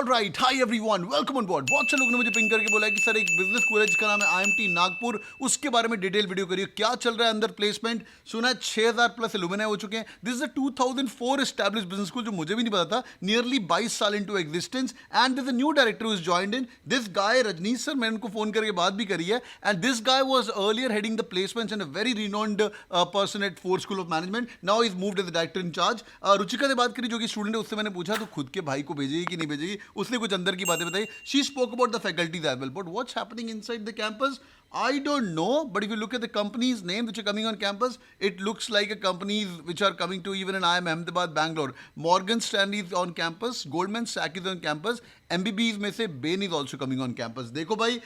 All right, high everyone, welcome on board. बहुत से लोगों ने मुझे पिंग करके बोला है कि सर एक बिजनेस स्कूल है जिसका नाम है आईएमटी नागपुर, उसके बारे में डिटेल वीडियो करिए। क्या चल रहा है अंदर प्लेसमेंट? सुना है 6000 प्लस एलुमनाई हो चुके हैं। This is a 2004 establish business school, जो मुझे भी नहीं पता था। नियरली 22 साल into existence and this a new director who is joined in. This guy Rajnish sir, मैंने उनको फोन करके बात भी करी है। And this guy was earlier heading the placements and a very renowned person at Ford school of management. Now is moved as the director in charge. Ruchika से बात करी जो कि स्टूडेंट है, उससे मैंने पूछा तो खुद के भाई को भेजेगी कि नहीं भेजेगी, उसने कुछ अंदर की बातें बताई. She spoke about the faculties as well, but what's happening inside the campus, I don't know. But if you look at the companies' name which are coming on campus, it looks like a companies which are coming to even in IIM Ahmedabad, Bangalore. Morgan Stanley is on campus, Goldman Sachs is on campus, MBBs में से Bain is also coming on campus. देखो भाई,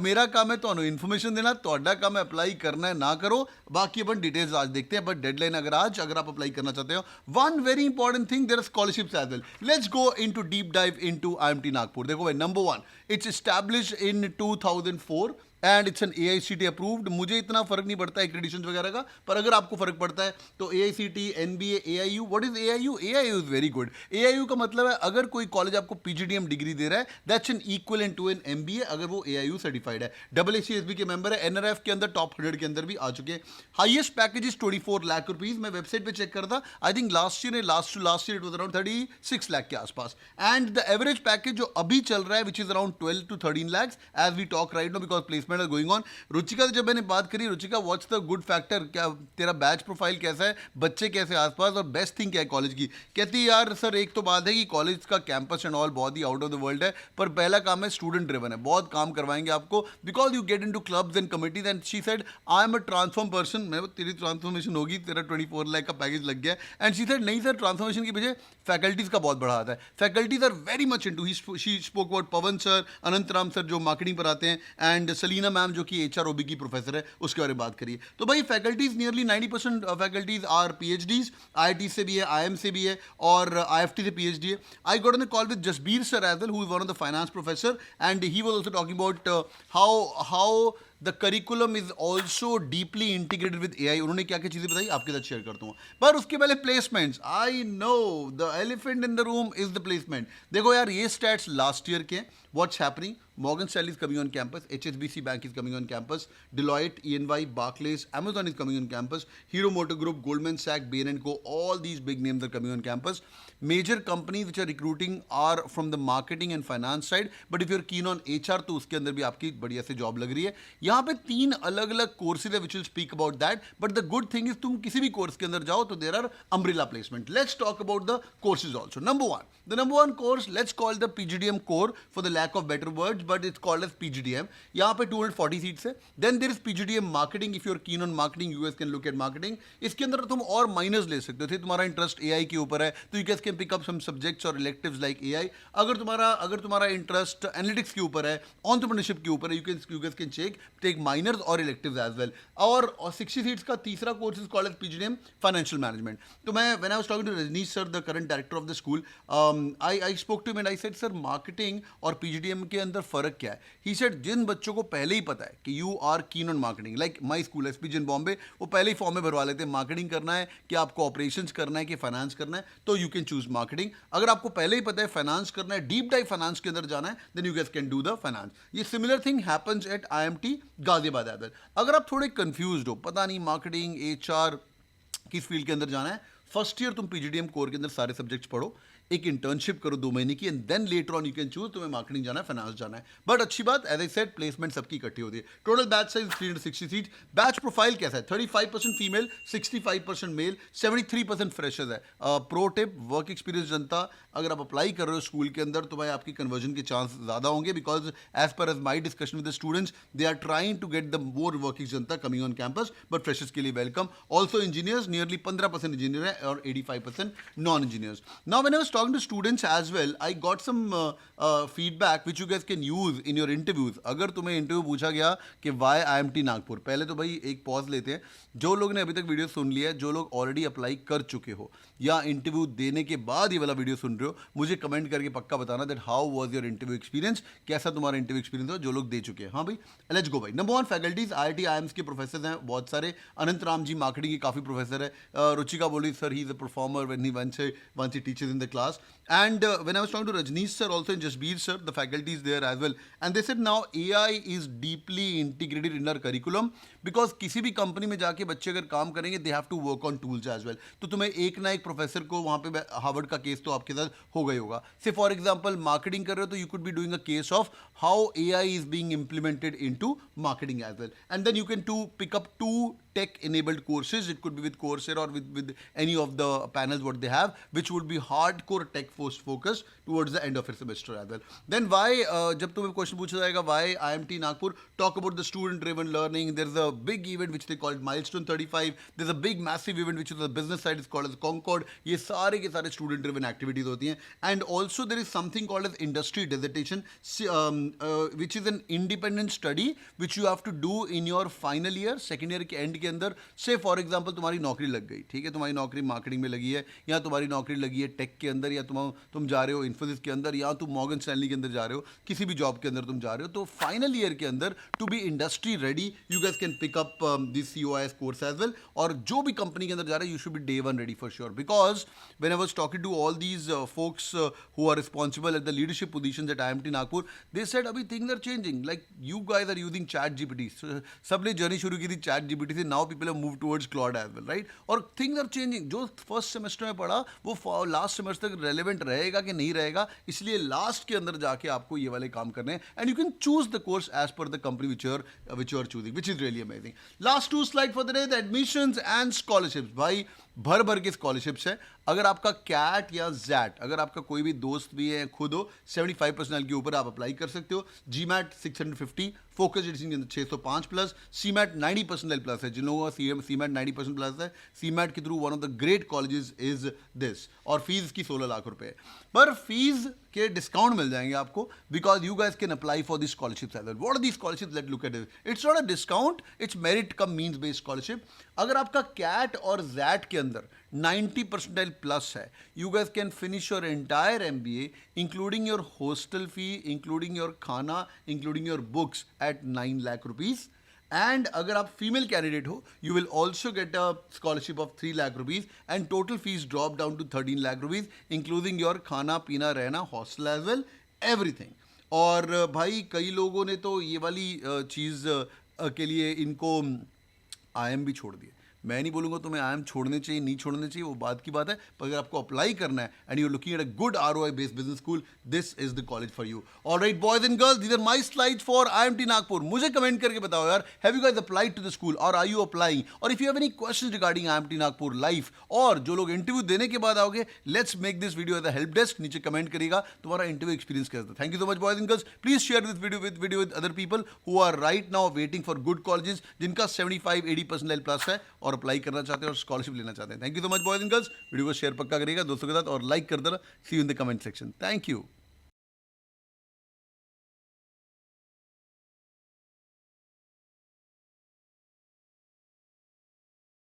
मेरा काम है तो information देना, ਤੁਹਾਡਾ काम है अप्लाई करना है ना करो, बाकी अपन डिटेल्स आज देखते हैं. बट डेडलाइन अगर आप अप्लाई करना चाहते हो, one very important thing, there are scholarships as well. Let's go into deep dive into IMT Nagpur. देखो भाई, number one, it's established in 2004 and it's an AICTE approved. मुझे इतना फर्क नहीं पड़ता एक्रेडिशन वगैरह का, पर अगर आपको फर्क पड़ता है तो AICTE, NBA, AIU. What is AIU? AIU is very good. AIU का मतलब है अगर कोई कॉलेज आपको PGDM डिग्री दे रहा है, that's an equivalent to an MBA अगर वो AIU सर्टिफाइड है. AACSB के मेंबर है, NRF के अंदर टॉप 100 के अंदर भी आ चुके हैं. Highest package is 24 lakh rupees. मैं वेबसाइट पे चेक करता, I think last year it was around 36 lakh के आसपास. एंड द एवरेज पैकेज जो अभी चल रहा है which is around 12 to 13 lakhs as we talk right now, because placement are going on. Ruchika से जब मैंने बात करी, Ruchika what's the good factor, क्या तेरा बैच प्रोफाइल कैसा है, बच्चे कैसे आसपास, और बेस्ट थिंग क्या है कॉलेज की? कहती यार सर एक तो बात है कि कॉलेज का कैंपस एंड ऑल बहुत ही आउट ऑफ द वर्ल्ड है, पर पहला काम है स्टूडेंट ड्रिवन है, बहुत काम करवाएंगे आपको because you get into clubs and committees. And she said I am a transform person. मैं तेरी ट्रांसफॉर्मेशन होगी, तेरा 24 लाख का पैकेज लग गया. एंड शी सेड नहीं सर, ट्रांसफॉर्मेशन की वजह फैकल्टीज का बहुत बड़ा आता है. Faculties are very much into. She spoke about Pawan sir, Anantram sir जो मार्केटिंग पर आते हैं, एंड सलीना मैम जो कि HROB की प्रोफेसर है, उसके बारे में बात करिए. तो भाई faculties nearly 90% faculties are PhDs. IIT से भी है, IIM से भी है, और IFT से PhD है. I got on a call with Jasbir sir as well, who is one of the finance professor, and he was also talking about how the curriculum is also deeply integrated with AI. उन्होंने क्या क्या चीज़ें बताई आपके साथ share करता हूँ. पर उसके पहले placements. I know the elephant in the room is the placement. देखो यार, ये स्टैट्स लास्ट ईयर के. What's happening? Morgan Stanley is coming on campus, HSBC Bank is coming on campus, Deloitte, EY, Barclays, Amazon is coming on campus, Hero Motor Group, Goldman Sachs, Bain & Co, all these big names are coming on campus. Major companies which are recruiting are from the marketing and finance side, but if you're keen on HR तो उसके अंदर भी आपकी बढ़िया से job लग रही है. यहाँ पे 3 अलग अलग कोर्सेज है which will speak about that, but the good thing is तुम किसी भी कोर्स के अंदर जाओ तो there are umbrella placement. Let's talk about the courses also. The number one course, let's call the PGDM core for the lack of better words, but it's called as PGDM. यहाँ पे 240 seats है. Then there is PGDM marketing. If you're keen on marketing, you guys can look at marketing. इसके अंदर तुम और miners ले सकते हो. तुम्हारा इंटरेस्ट AI के ऊपर है तो you guys can pick up some subjects or electives like AI. अगर तुम्हारा इंटरेस्ट एनालिटिक्स के ऊपर है, एंटरप्रेन्योरशिप के ऊपर है, you guys can take minors or electives as well. और 60 सीट्स का तीसरा course is called as PGDM financial management. तो मैं when I was talking to Rajnish sir, the current director of the school, I spoke to him and I said, sir marketing और PGDM के अंदर फर्क क्या है? He said, जिन बच्चों को पहले ही पता है कि you are keen on marketing, like my school SPG in Bombay, वो पहले ही फॉर्म में भरवा लेते हैं. मार्केटिंग करना है कि आपको ऑपरेशंस करना है कि फाइनेंस करना है, तो यू कैन चूज मार्केटिंग. अगर आपको पहले ही पता है फाइनेंस करना है, डीप डाइव फाइनेंस के अंदर जाना है, then you guys can do the finance. ये similar thing happens at IIMT Ghaziabad as well. अगर आप थोड़े कंफ्यूज्ड हो, पता नहीं मार्केटिंग HR किस फील्ड के अंदर जाना है, फर्स्ट ईयर तुम PGDM कोर के अंदर सारे सब्जेक्ट्स पढ़ो, एक इंटर्नशिप करो 2 महीने की, and then later on you can choose तुम्हें मार्केटिंग जाना है, फाइनेंस जाना है. बट अच्छी बात, एज आई सेड, प्लेसमेंट सबकी इकट्ठी होती है. Total batch size 360 seat. Batch profile कैसा है? 35% फीमेल, 65% मेल, 73% फ्रेशर्स है. प्रो टिप, वर्क एक्सपीरियंस जनता अगर आप अप्लाई कर रहे हो स्कूल के अंदर तो भाई आपकी कन्वर्जन के चांस ज़्यादा होंगे, because as per as my discussion with the students, they are trying to get the more working जनता coming on campus. But freshers के लिए welcome. Also engineers, nearly 15% engineer है और 85% non engineers. Now when I was talking to students as well, I got some feedback which you guys can use in your interviews. अगर तुम्हें interview पूछा गया कि why IIMT Nagpur, पहले तो भाई एक पॉज लेते हैं. जो लोग ने अभी तक वीडियो सुन लिया है, जो लोग ऑलरेडी अप्लाई कर चुके हो या इंटरव्यू देने के बाद ये वाला वीडियो सुन रहे हो, मुझे कमेंट करके पक्का बताना that how was your interview experience, कैसा तुम्हारा इंटरव्यू एक्सपीरियंस हो जो लोग दे चुके हैं. हाँ भाई, लेट्स गो भाई. नंबर 1 फैकल्टीज IIT IIMs के प्रोफेसर हैं बहुत सारे. अनंत राम जी मार्केटिंग के काफ़ी प्रोफेसर है. रुचिका बोली sir he is a performer when he once he teachers in the class. And when I was talking to Rajneesh sir, also in Jasbir sir, the faculty is there as well, and they said now AI is deeply integrated in our curriculum because किसी भी company में जाके बच्चे अगर काम करेंगे they have to work on tools as well. तो तुम्हें एक ना एक प्रोफेसर को वहाँ पे हार्वर्ड का केस तो आपके साथ हो गई होगा. से फॉर एग्जाम्पल मार्केटिंग कर रहे हो तो you could be doing a case of how AI is being implemented into marketing as well, and then you can pick up two tech enabled courses. It could be with Coursera or with any of the panels what they have, which would be hardcore tech focused towards the end of your semester as well. Then why जब तुम्हें question पूछा जाएगा why IMT Nagpur, talk about the student driven learning. There's a big event which they call it Milestone 35. There's a big massive event which is the business side is called as Concord. ये सारे के सारे student driven activities होती हैं. And also there is something called as industry dissertation, which is an independent study which you have to do in your final year, second year के end के अंदर. से फॉर एग्जांपल तुम्हारी नौकरी लग गई, ठीक है, तुम्हारी नौकरी मार्केटिंग में लगी है, या तुम्हारी नौकरी लगी है टेक के अंदर, या तुम जा रहे हो इन्फोसिस के अंदर, या तुम मॉर्गन स्टैनली के अंदर जा रहे हो, किसी भी जॉब के अंदर तुम जा रहे हो, तो फाइनल ईयर के अंदर to be industry ready you guys can pick up this COIS course as well. और जो भी कंपनी के अंदर जा रहे हैं you should be day one ready for sure, because when I was talking to all these folks who are responsible at the leadership positions at IMT Nagpur, they said अभी things are changing, like you guys are using chat GPT. सबने journey शुरू की थी chat GPT से, now people have moved towards Claude as well, right? और things are changing. जो first semester में पढ़ा वो लास्ट सेमेस्टर तक रेलेवेंट रहेगा कि नहीं रहेगा, इसलिए लास्ट के अंदर जाके आपको ये वाले काम करने हैं. And you can choose the course as per the company which you are choosing, which is really amazing. Last two slide for the day, the admissions and scholarships. भाई भर भर के स्कॉलरशिप्स है. अगर आपका कैट या जैट, अगर आपका कोई भी दोस्त भी है, खुद हो, 75% के ऊपर आप अप्लाई कर सकते हो. GMAT 650, focus edition 605 plus, CMAT 90% plus है. जिन लोगों का CMAT 90% प्लस है, CMAT के through one of the great colleges is this. और फीस की 16 लाख रुपए, पर फीस के डिस्काउंट मिल जाएंगे आपको because you guys can apply for the scholarship as well. What are the scholarship? Let look at it. It's not a discount, it's merit cum means based scholarship. अगर आपका cat और jet के अंदर 90% plus है, you guys can finish your entire MBA including your hostel fee, including your खाना, including your books at 9 lakh rupees. And अगर आप female candidate हो, you will also get a scholarship of 3 lakh rupees and total fees drop down to 13 lakh rupees including your खाना पीना रहना, hostel as well, everything. और भाई कई लोगों ने तो ये वाली चीज़ के लिए इनको IIM भी छोड़ दिए. मैं नहीं बोलूँगा तुम्हें IIM छोड़ने चाहिए नहीं छोड़ने चाहिए, वो बात की बात है, पर अगर आपको अप्लाई करना है and you are looking at a good ROI based business school, this is the college for you. Alright boys and girls, these are my slides for IMT Nagpur. मुझे कमेंट करके बताओ यार, have you guys applied to the school और are you applying, और if you have any questions regarding IMT Nagpur life, और जो लोग interview देने के बाद आओगे, let's make this video as a help desk. नीचे कमेंट करिएगा तुम्हारा इंटरव्यू एक्सपीरियंस कैसा था. Thank you so much boys and girls. Please share this video with other people who are right now waiting for good colleges, जिनका 75-80% plus है और apply करना चाहते हैं और स्कॉलरशिप लेना चाहते हैं. Thank you so much boys and girls. Video को शेयर पक्का करिएगा दोस्तों के साथ और लाइक कर देना. See you in the comment section. Thank you.